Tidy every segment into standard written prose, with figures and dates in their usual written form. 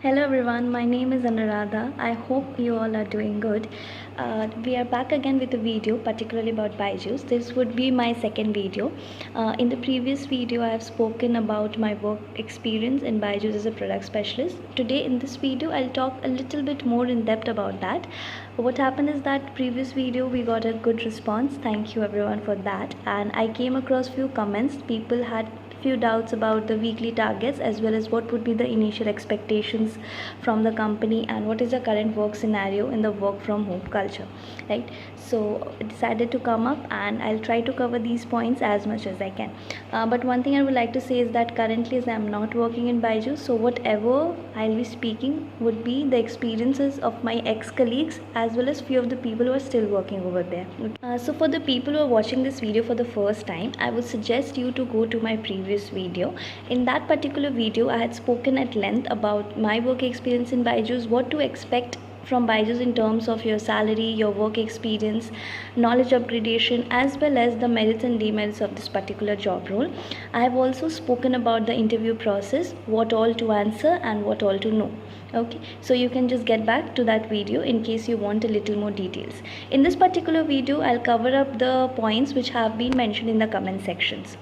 Hello everyone, my name is Anuradha. I hope you all are doing good. We are back again with a video particularly about Byju's. This would be my second video. In the previous video I have spoken about my work experience in Byju's as a product specialist. Today in this video I'll talk a little bit more in depth about that. What happened is that previous video we got a good response. Thank you everyone for that, and I came across few comments. People had few doubts about the weekly targets as well as what would be the initial expectations from the company and what is the current work scenario in the work from home culture, right? So I decided to come up and I'll try to cover these points as much as I can. But one thing I would like to say is that currently as I'm not working in Byju's, so whatever I'll be speaking would be the experiences of my ex-colleagues as well as few of the people who are still working over there. So for the people who are watching this video for the first time, I would suggest you to go to my previous video. In that particular video I had spoken at length about my work experience in Byju's, what to expect from Byju's in terms of your salary, your work experience, knowledge upgradation, as well as the merits and demerits of this particular job role. I have also spoken about the interview process, what all to answer and what all to know. Okay, so you can just get back to that video in case you want a little more details. In this particular video I'll cover up the points which have been mentioned in the comment sections.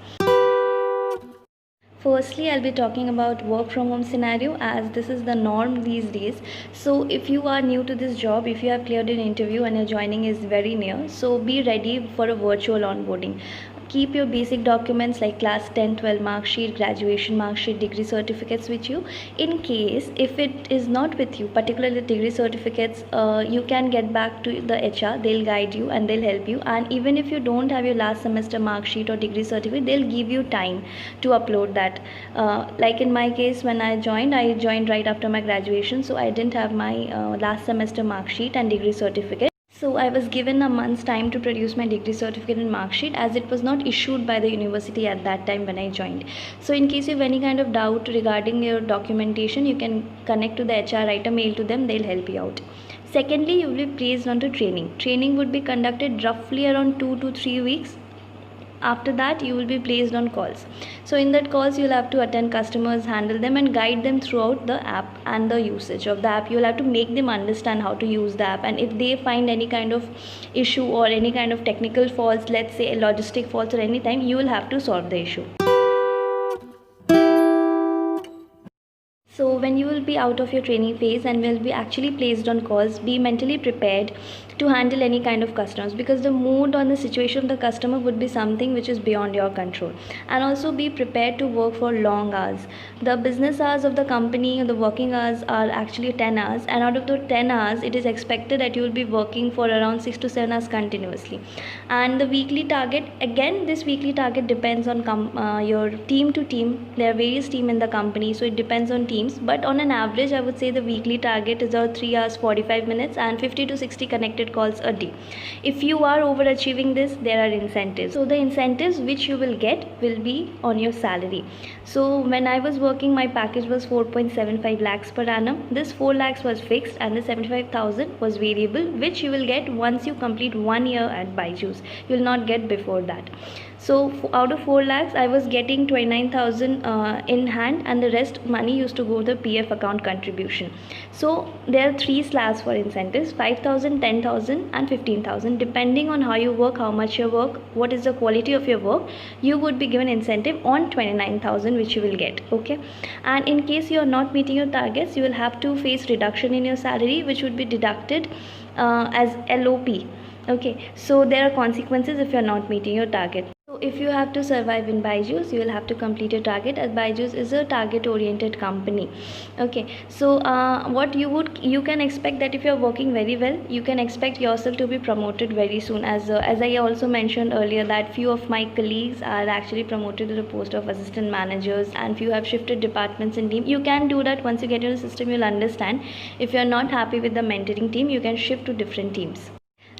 Firstly, I'll be talking about work from home scenario as this is the norm these days. So if you are new to this job, if you have cleared an interview and your joining is very near, so be ready for a virtual onboarding. Keep your basic documents like class 10, 12 mark sheet, graduation mark sheet, degree certificates with you. In case if it is not with you, particularly degree certificates, you can get back to the HR. They'll guide you and they'll help you. And even if you don't have your last semester mark sheet or degree certificate, they'll give you time to upload that. Like in my case, when I joined right after my graduation, so I didn't have my last semester mark sheet and degree certificate. So I was given a month's time to produce my degree certificate and mark sheet as it was not issued by the university at that time when I joined. So in case you have any kind of doubt regarding your documentation, you can connect to the HR, write a mail to them, they'll help you out. Secondly, you will be placed onto training. Training would be conducted roughly around 2 to 3 weeks. After that you will be placed on calls. So in that calls you'll have to attend customers, handle them and guide them throughout the app and the usage of the app. You'll have to make them understand how to use the app, and if they find any kind of issue or any kind of technical faults, let's say a logistic faults or anything, you will have to solve the issue. So when you will be out of your training phase and will be actually placed on calls, be mentally prepared to handle any kind of customers, because the mood or the situation of the customer would be something which is beyond your control. And also be prepared to work for long hours. The business hours of the company, the working hours are actually 10 hours, and out of the 10 hours it is expected that you will be working for around 6 to 7 hours continuously. And the weekly target, again this weekly target depends on your team to team. There are various team in the company, so it depends on teams, but on an average I would say the weekly target is about 3 hours 45 minutes and 50 to 60 connected calls a day. If you are overachieving this, there are incentives. So the incentives which you will get will be on your salary. So when I was working, my package was 4.75 lakhs per annum. This 4 lakhs was fixed and the 75,000 was variable, which you will get once you complete 1 year at Byju's. You will not get before that. So out of 4 lakhs I was getting 29,000 in hand, and the rest money used to go to the PF account contribution. So there are 3 slabs for incentives: 5,000, 10,000 and 15,000. Depending on how you work, how much you work, what is the quality of your work, you would be given incentive on 29,000 which you will get. Okay, and in case you are not meeting your targets, you will have to face reduction in your salary, which would be deducted as LOP. Okay, so there are consequences if you are not meeting your target. So if you have to survive in Byju's, you will have to complete your target, as Byju's is a target oriented company. Okay, so what you can expect that if you are working very well, you can expect yourself to be promoted very soon, as I also mentioned earlier that few of my colleagues are actually promoted to the post of assistant managers, and few have shifted departments in team. You can do that once you get into the system. You'll understand if you are not happy with the mentoring team, you can shift to different teams.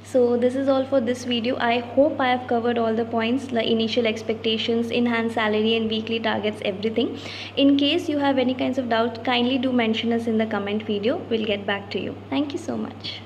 So this is all for this video. I hope I have covered all the points, the initial expectations, enhanced salary and weekly targets, everything. In case you have any kinds of doubt, kindly do mention us in the comment video. We'll get back to you. Thank you so much.